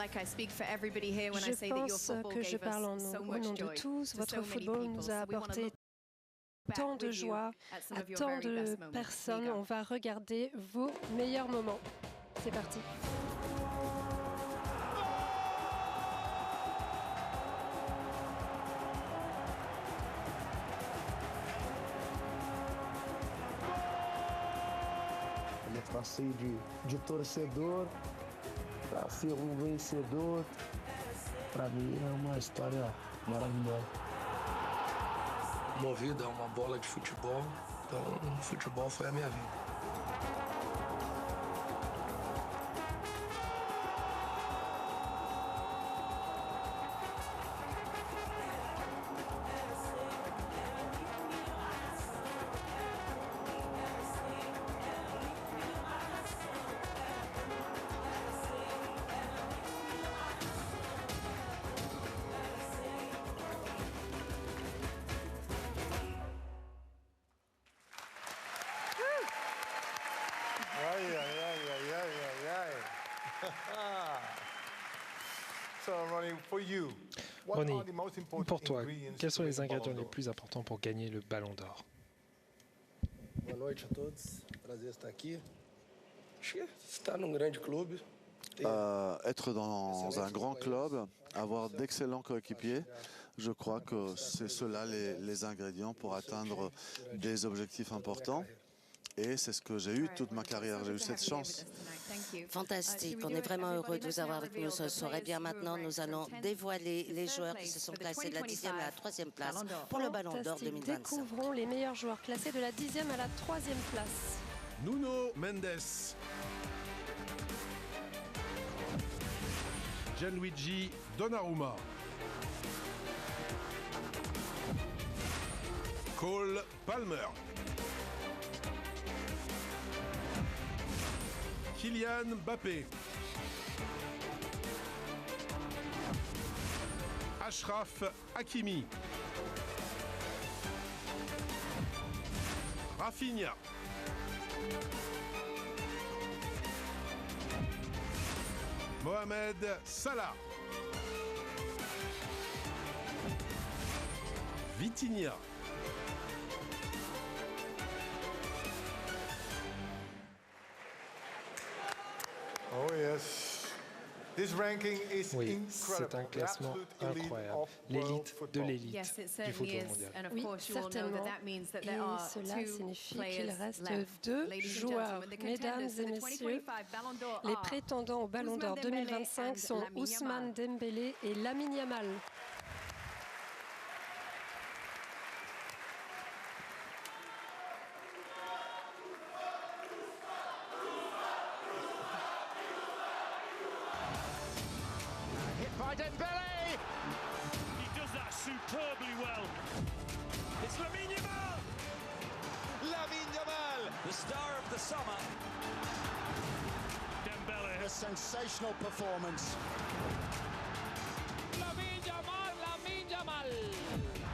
pense que je parle au nom de tous. Votre football nous a apporté tant de joie à tant de personnes. On va regarder vos meilleurs moments. C'est parti. Passei de torcedor para ser vencedor. Para mim é uma história maravilhosa. Minha vida é uma bola de futebol, então o futebol foi a minha vida. Ronnie, pour toi, quels sont les ingrédients les plus importants pour gagner le Ballon d'Or? Boa noite a todos, prazer estar aqui. Acho que estar num grande clube. Être dans un grand club, avoir d'excellents coéquipiers, je crois que c'est cela les ingrédients pour atteindre des objectifs importants. Et c'est ce que j'ai eu toute ma carrière, j'ai eu cette chance. Fantastique, on est vraiment heureux de vous avoir avec nous ce soir. Et bien maintenant, nous allons dévoiler les joueurs qui se sont classés de la 10e à la 3e place pour le Ballon d'Or 2025. Découvrons les meilleurs joueurs classés de la 10e à la 3e place. Nuno Mendes, Gianluigi Donnarumma, Cole Palmer, Kylian Mbappé, Achraf Hakimi, Rafinha, Mohamed Salah, Vitinha, Oh yes. This ranking is Oui, c'est un classement incroyable, l'élite de l'élite du football mondial. Oui, certainement. Et cela signifie qu'il reste 2 joueurs. Mesdames et messieurs, les prétendants au Ballon d'Or 2025 sont Ousmane Dembélé et Lamine Yamal. By Dembele! He does that superbly well. It's Lamine Yamal! Lamine Yamal! The star of the summer. Dembele. A sensational performance. Lamine Yamal! Lamine Yamal!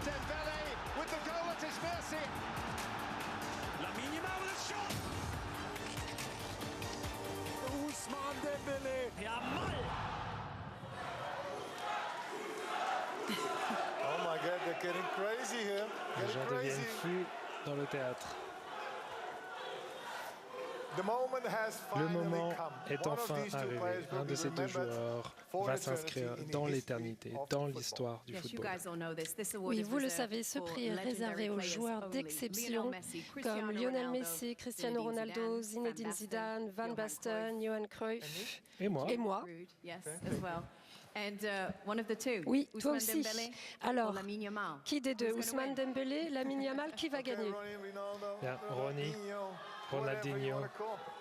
Dembele with the goal at his mercy. Lamine Yamal with a shot! Ousmane Dembele! Yamal! Oh my God, they're getting crazy here. Les gens deviennent fous dans le théâtre. Le moment est enfin arrivé. Un de ces 2 joueurs va s'inscrire dans l'éternité, dans l'histoire du football. Oui, vous le savez, ce prix est réservé aux joueurs d'exception comme Lionel Messi, Cristiano Ronaldo, Zinedine Zidane, Van Basten, Johan Cruyff et moi. Oui, toi aussi. Alors, qui des 2, Ousmane Dembélé, Lamine Yamal, qui va gagner? Bien, Ronnie, Ronaldinho,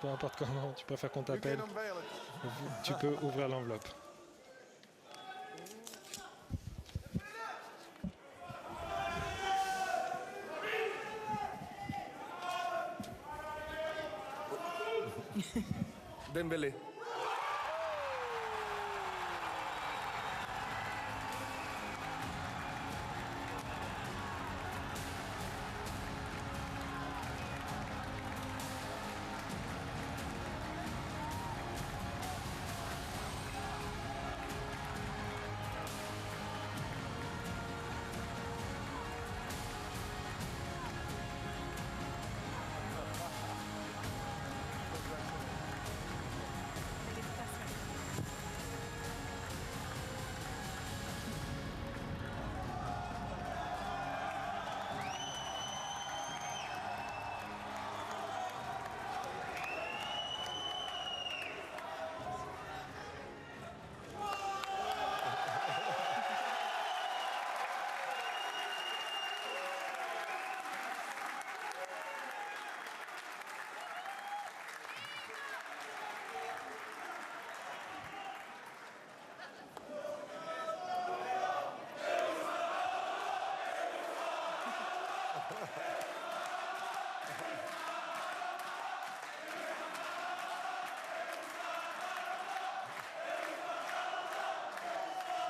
peu importe comment tu préfères qu'on t'appelle, tu peux ouvrir l'enveloppe. Dembélé.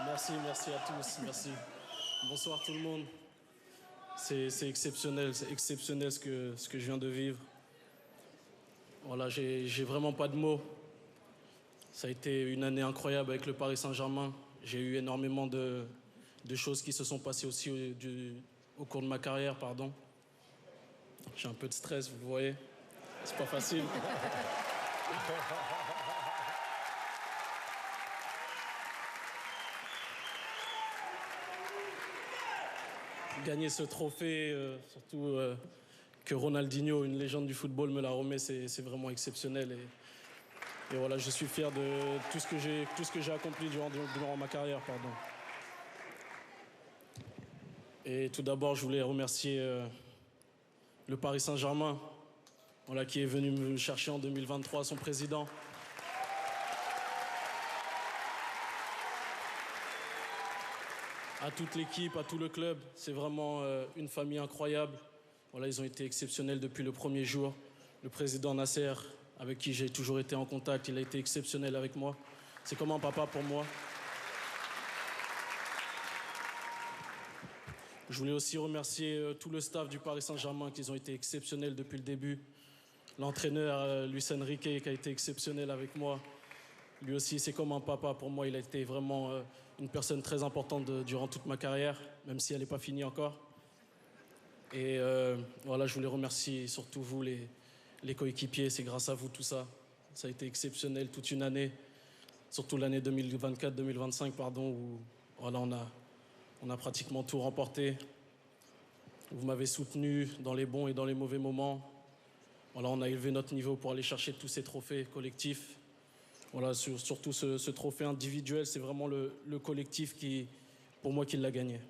Merci à tous, merci. Bonsoir tout le monde. C'est exceptionnel ce que je viens de vivre. Voilà, j'ai vraiment pas de mots. Ça a été une année incroyable avec le Paris Saint-Germain. J'ai eu énormément de choses qui se sont passées aussi au cours de ma carrière, pardon. J'ai un peu de stress, vous le voyez. C'est pas facile. Gagner ce trophée, surtout que Ronaldinho, une légende du football, me l'a remis, c'est vraiment exceptionnel. Et voilà, je suis fier de tout ce que j'ai accompli durant ma carrière, pardon. Et tout d'abord, je voulais remercier le Paris Saint-Germain, voilà, qui est venu me chercher en 2023, son président. À toute l'équipe, à tout le club, c'est vraiment une famille incroyable. Voilà, ils ont été exceptionnels depuis le premier jour. Le président Nasser, avec qui j'ai toujours été en contact, il a été exceptionnel avec moi. C'est comme un papa pour moi. Je voulais aussi remercier tout le staff du Paris Saint-Germain, qui ont été exceptionnels depuis le début. L'entraîneur Luis Enrique, qui a été exceptionnel avec moi. Lui aussi, c'est comme un papa pour moi. Il a été vraiment une personne très importante durant toute ma carrière, même si elle n'est pas finie encore. Et voilà, je voulais remercier surtout vous, les coéquipiers. C'est grâce à vous tout ça. Ça a été exceptionnel toute une année, surtout l'année 2024-2025, pardon, où voilà, on a pratiquement tout remporté. Vous m'avez soutenu dans les bons et dans les mauvais moments. Voilà, on a élevé notre niveau pour aller chercher tous ces trophées collectifs. Voilà, surtout ce trophée individuel, c'est vraiment le collectif pour moi, qui l'a gagné.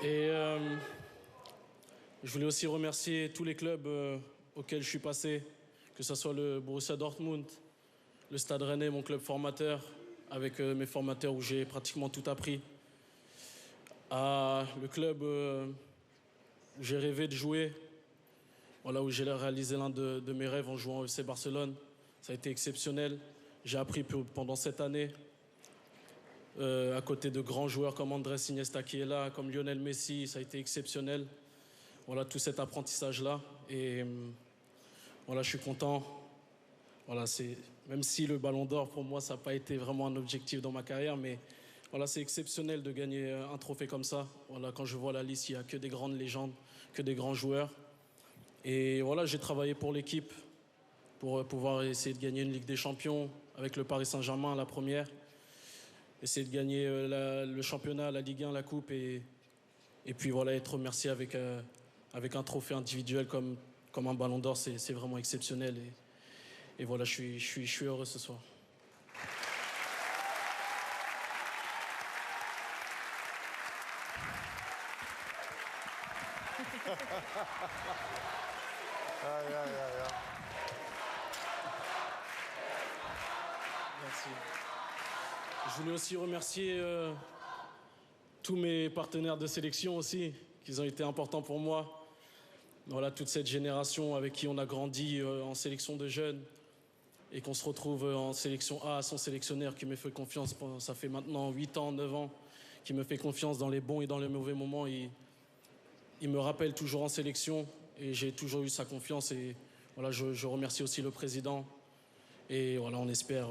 Et je voulais aussi remercier tous les clubs auxquels je suis passé, que ce soit le Borussia Dortmund, le Stade Rennais, mon club formateur, avec mes formateurs où j'ai pratiquement tout appris. Le club où j'ai rêvé de jouer, voilà, où j'ai réalisé l'un de mes rêves en jouant au FC Barcelone. Ça a été exceptionnel. J'ai appris pendant cette année. À côté de grands joueurs comme Andrés Iniesta qui est là, comme Lionel Messi, ça a été exceptionnel. Voilà, tout cet apprentissage-là. Et voilà, je suis content. Voilà, même si le Ballon d'Or, pour moi, ça n'a pas été vraiment un objectif dans ma carrière, mais voilà, c'est exceptionnel de gagner un trophée comme ça. Voilà, quand je vois la liste, il n'y a que des grandes légendes, que des grands joueurs. Et voilà, j'ai travaillé pour l'équipe, pour pouvoir essayer de gagner une Ligue des Champions avec le Paris Saint-Germain, la première. Essayer de gagner le championnat, la Ligue 1, la Coupe et puis voilà, être remercié avec un trophée individuel comme un Ballon d'Or, c'est vraiment exceptionnel et voilà, je suis heureux ce soir. Merci. Je voulais aussi remercier tous mes partenaires de sélection aussi, qui ont été importants pour moi. Voilà, toute cette génération avec qui on a grandi en sélection de jeunes et qu'on se retrouve en sélection A, son sélectionneur qui me fait confiance, ça fait maintenant 8 ans, 9 ans, qui me fait confiance dans les bons et dans les mauvais moments. Il me rappelle toujours en sélection et j'ai toujours eu sa confiance. Et voilà, je remercie aussi le président. Et voilà, on espère...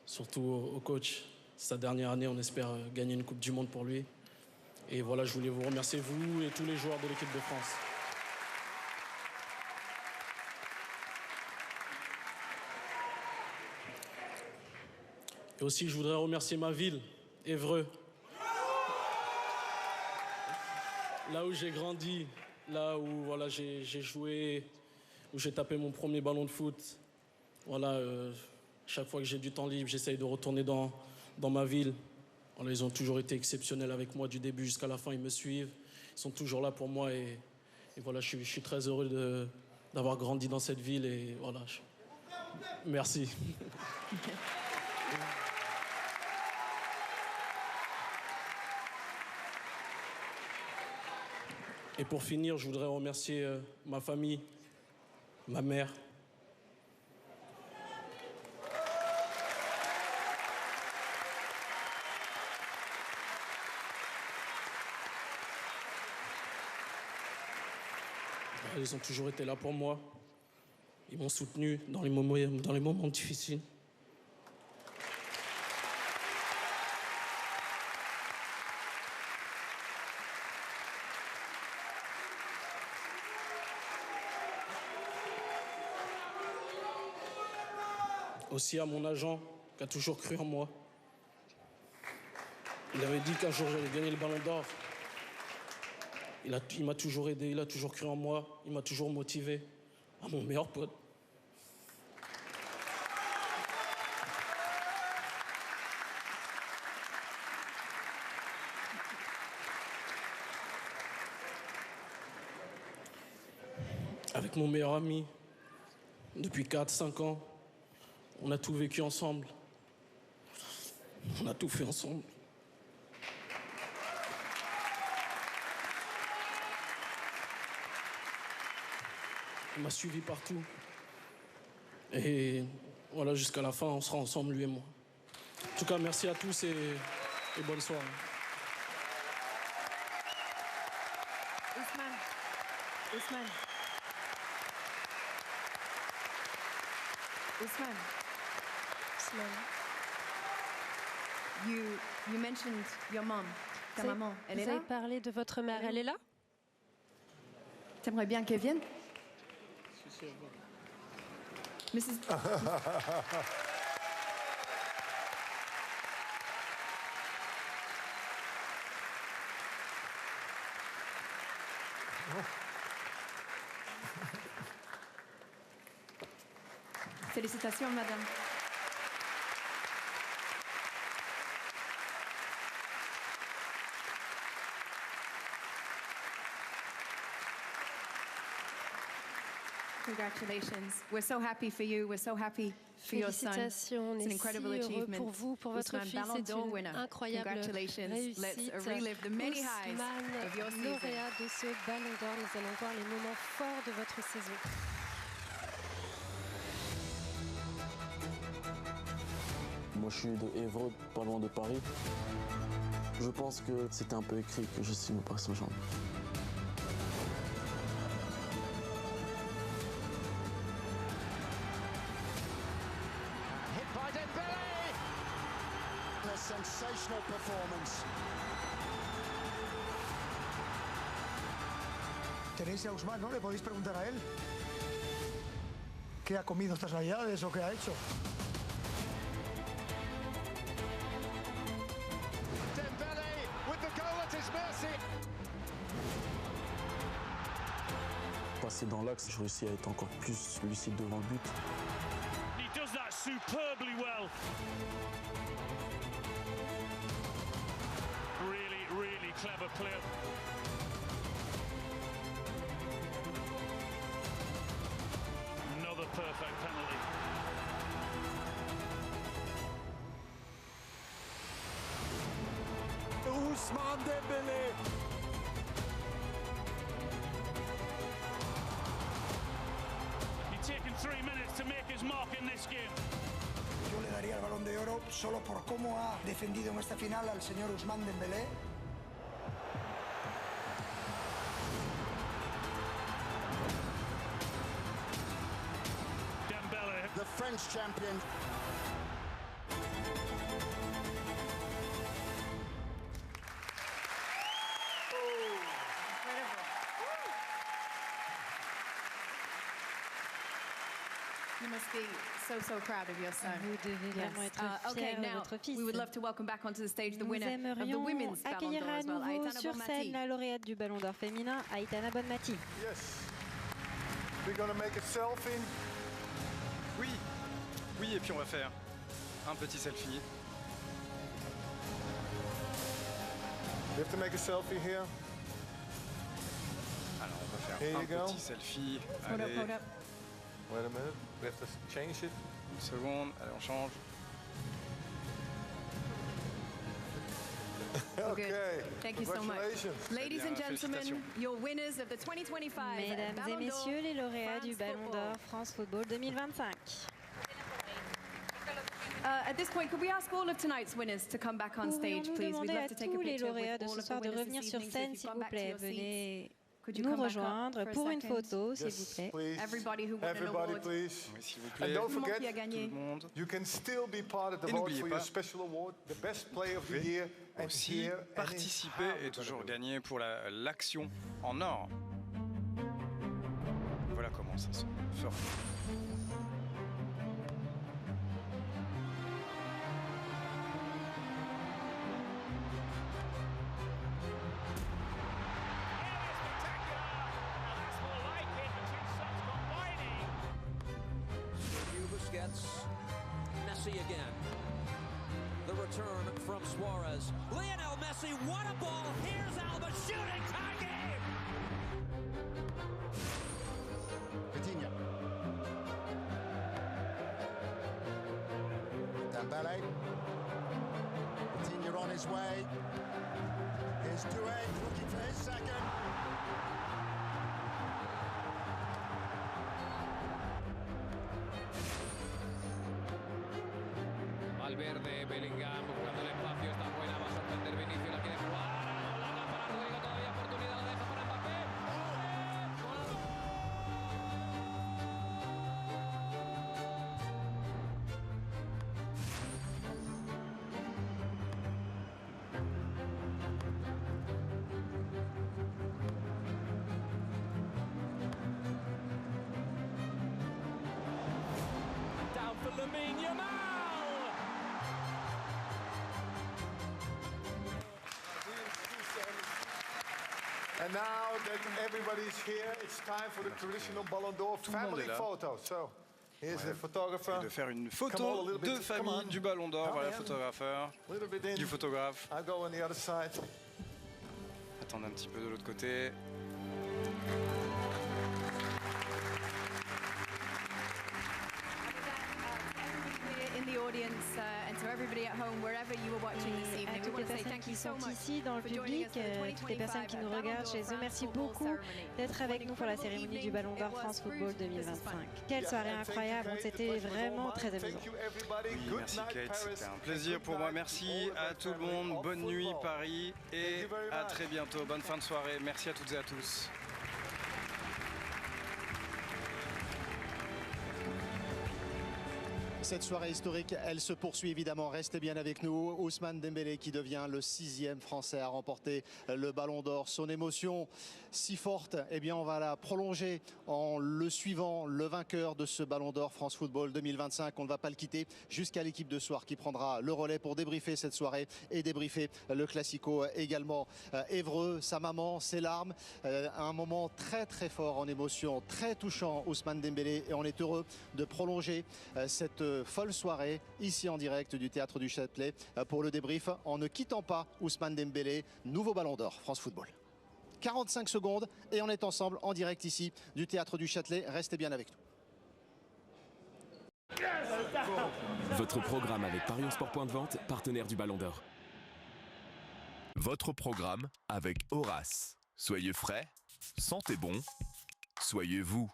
surtout au coach, sa dernière année, on espère gagner une Coupe du Monde pour lui. Et voilà, je voulais vous remercier, vous et tous les joueurs de l'équipe de France. Et aussi, je voudrais remercier ma ville, Évreux. Là où j'ai grandi, là où voilà, j'ai joué, où j'ai tapé mon premier ballon de foot. Voilà, chaque fois que j'ai du temps libre, j'essaye de retourner dans ma ville. Voilà, ils ont toujours été exceptionnels avec moi du début jusqu'à la fin. Ils me suivent, ils sont toujours là pour moi. Et voilà, je suis très heureux d'avoir grandi dans cette ville. Et voilà, merci. Et pour finir, je voudrais remercier ma famille, ma mère. Ils ont toujours été là pour moi. Ils m'ont soutenu dans les moments difficiles. Aussi à mon agent, qui a toujours cru en moi. Il avait dit qu'un jour j'allais gagner le Ballon d'Or. Il m'a toujours aidé, il a toujours cru en moi, il m'a toujours motivé. À mon meilleur pote. Avec mon meilleur ami, depuis 4-5 ans, on a tout vécu ensemble. On a tout fait ensemble. Il m'a suivi partout. Et voilà, jusqu'à la fin, on sera ensemble, lui et moi. En tout cas, merci à tous et bonne soirée. Ousmane. You mentioned your mom. Ta maman, elle est là? Vous avez parlé de votre mère, elle est là? T'aimerais bien qu'elle vienne? Mrs. Félicitations, madame. Congratulations. We're so happy for you. We're so happy for your son. It's an incredible achievement. Pour vous, pour votre fils, c'est une incroyable réussite. Let's relive the many highs of your season. Lauréat de ce Ballon d'Or, nous allons voir les moments forts de votre saison. Moi, je suis de Évreux, pas loin de Paris. Je pense que c'était un peu écrit que je signe au Paris Saint-Germain. Sensational performance. Tenéis a Ousmane, ¿no? Le podéis preguntar a él qué ha comido estas navidades o qué ha hecho. Dembele with the goal at his mercy. Passer dans l'axe, je réussis à être encore plus lucide devant le but. He does that superbly well. Really clever play. Another perfect penalty. Ousmane Dembélé. He's taken 3 minutes to make his mark in this game. Yo le daría el Balón de Oro solo por cómo ha defendido en esta final al señor Ousmane Dembélé. The French champion. You must be so proud of your son. Vous devez vraiment être fier de votre fils. We would love to welcome back onto the stage the Nous winner of the aimerions women's Ballon accueillir d'Or à as well, nouveau Aitana sur Bonmati. scène la lauréate du Ballon d'Or féminin, Aitana Bonmati. Yes. We're gonna make a selfie. Oui, et puis on va faire un petit selfie. You have to make a selfie here. Alors, on va Here faire you un go. petit selfie. Hold Allez, up, hold up. Wait a minute. We have to change it. une seconde. Allez, on change. Okay. Thank you so much. Congratulations. Ladies and gentlemen, your winners of the 2025 Mesdames et Ballon d'Or messieurs, les lauréats du France Ballon Football. d'Or France Football 2025. At this point, could we ask all of tonight's winners to come back on stage, Pourrions-nous please? We'd demander love à to take a tous les picture lauréats with de all ce of the soir de winners revenir this sur evening. So scène, if s'il you vous come back to plaît. your seats, Venez could you nous come back up rejoindre for a pour une second? photo, s'il vous Yes, plaît. please. Everybody who won an Everybody, award. please. Oui, s'il vous And plaît. don't Tout le monde qui a forget, gagné. Tout le monde. you can still be part of the Et vote n'oubliez for pas, your special award, the best player of the year, and Aussi, here and in participer how et we're toujours gonna do it. gagner pour l'action en or. Voilà comment ça se fera. Busquets, Messi again. The return from Suarez. Lionel Messi, what a ball! Here's Alba shooting, tie game! Vitinha. Dembele. Vitinha on his way. Here's Doué looking for his second. Valverde, Bellingham buscando el espacio, está buena, va a sorprender Vinicius, la quiere jugar, la da para Rodrigo, todavía oportunidad, la deja para Mbappé. Down for Lamine Yamal. And now that everybody's here, it's time for the traditional Ballon d'Or Tout le monde family est là. photo. So, here's the photographer. Et de faire une Come on, a photo little de bit. Come famille on. du Ballon d'Or. Come Voilà, in. photographeur, A little bit in. du photographe. I'll go on the other side. Attendez un petit peu de l'autre côté. In the audience and to everybody at home, wherever you were watching this Et à evening, we toutes want les to say personnes thank you qui so sont much ici dans le for joining public, us for the toutes les personnes qui nous 2025 regardent chez eux, merci beaucoup d'être avec nous pour la cérémonie du Ballon d'Or France Football 2025. Quelle soirée incroyable, c'était vraiment très amusant. Oui, merci Kate, c'était un plaisir pour moi. Merci à tout le monde. Bonne nuit Paris et à très bientôt. Bonne fin de soirée. Merci à toutes et à tous. Cette soirée historique, elle se poursuit évidemment. Restez bien avec nous. Ousmane Dembélé qui devient le 6e Français à remporter le Ballon d'Or. Son émotion si forte, eh bien on va la prolonger en le suivant, le vainqueur de ce Ballon d'Or France Football 2025. On ne va pas le quitter jusqu'à l'équipe de soir qui prendra le relais pour débriefer cette soirée et débriefer le Classico également. Évreux, sa maman, ses larmes, un moment très très fort en émotion, très touchant Ousmane Dembélé, et on est heureux de prolonger cette folle soirée ici en direct du Théâtre du Châtelet pour le débrief en ne quittant pas Ousmane Dembélé, nouveau Ballon d'Or France Football. 45 secondes et on est ensemble en direct ici du Théâtre du Châtelet. Restez bien avec nous. Votre programme avec Parions Sport Point de Vente, partenaire du Ballon d'Or. Votre programme avec Horace. Soyez frais, sentez bon, soyez vous.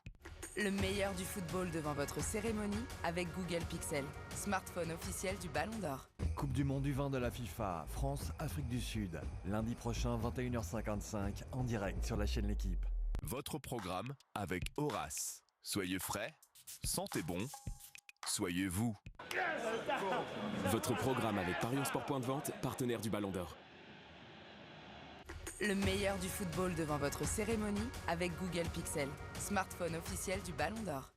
Le meilleur du football devant votre cérémonie avec Google Pixel, smartphone officiel du Ballon d'Or. Coupe du monde du vin de la FIFA, France-Afrique du Sud. Lundi prochain, 21h55, en direct sur la chaîne L'Équipe. Votre programme avec Horace. Soyez frais, sentez bon, soyez vous. Votre programme avec Parions Sport Point de Vente, partenaire du Ballon d'Or. Le meilleur du football devant votre cérémonie avec Google Pixel, smartphone officiel du Ballon d'Or.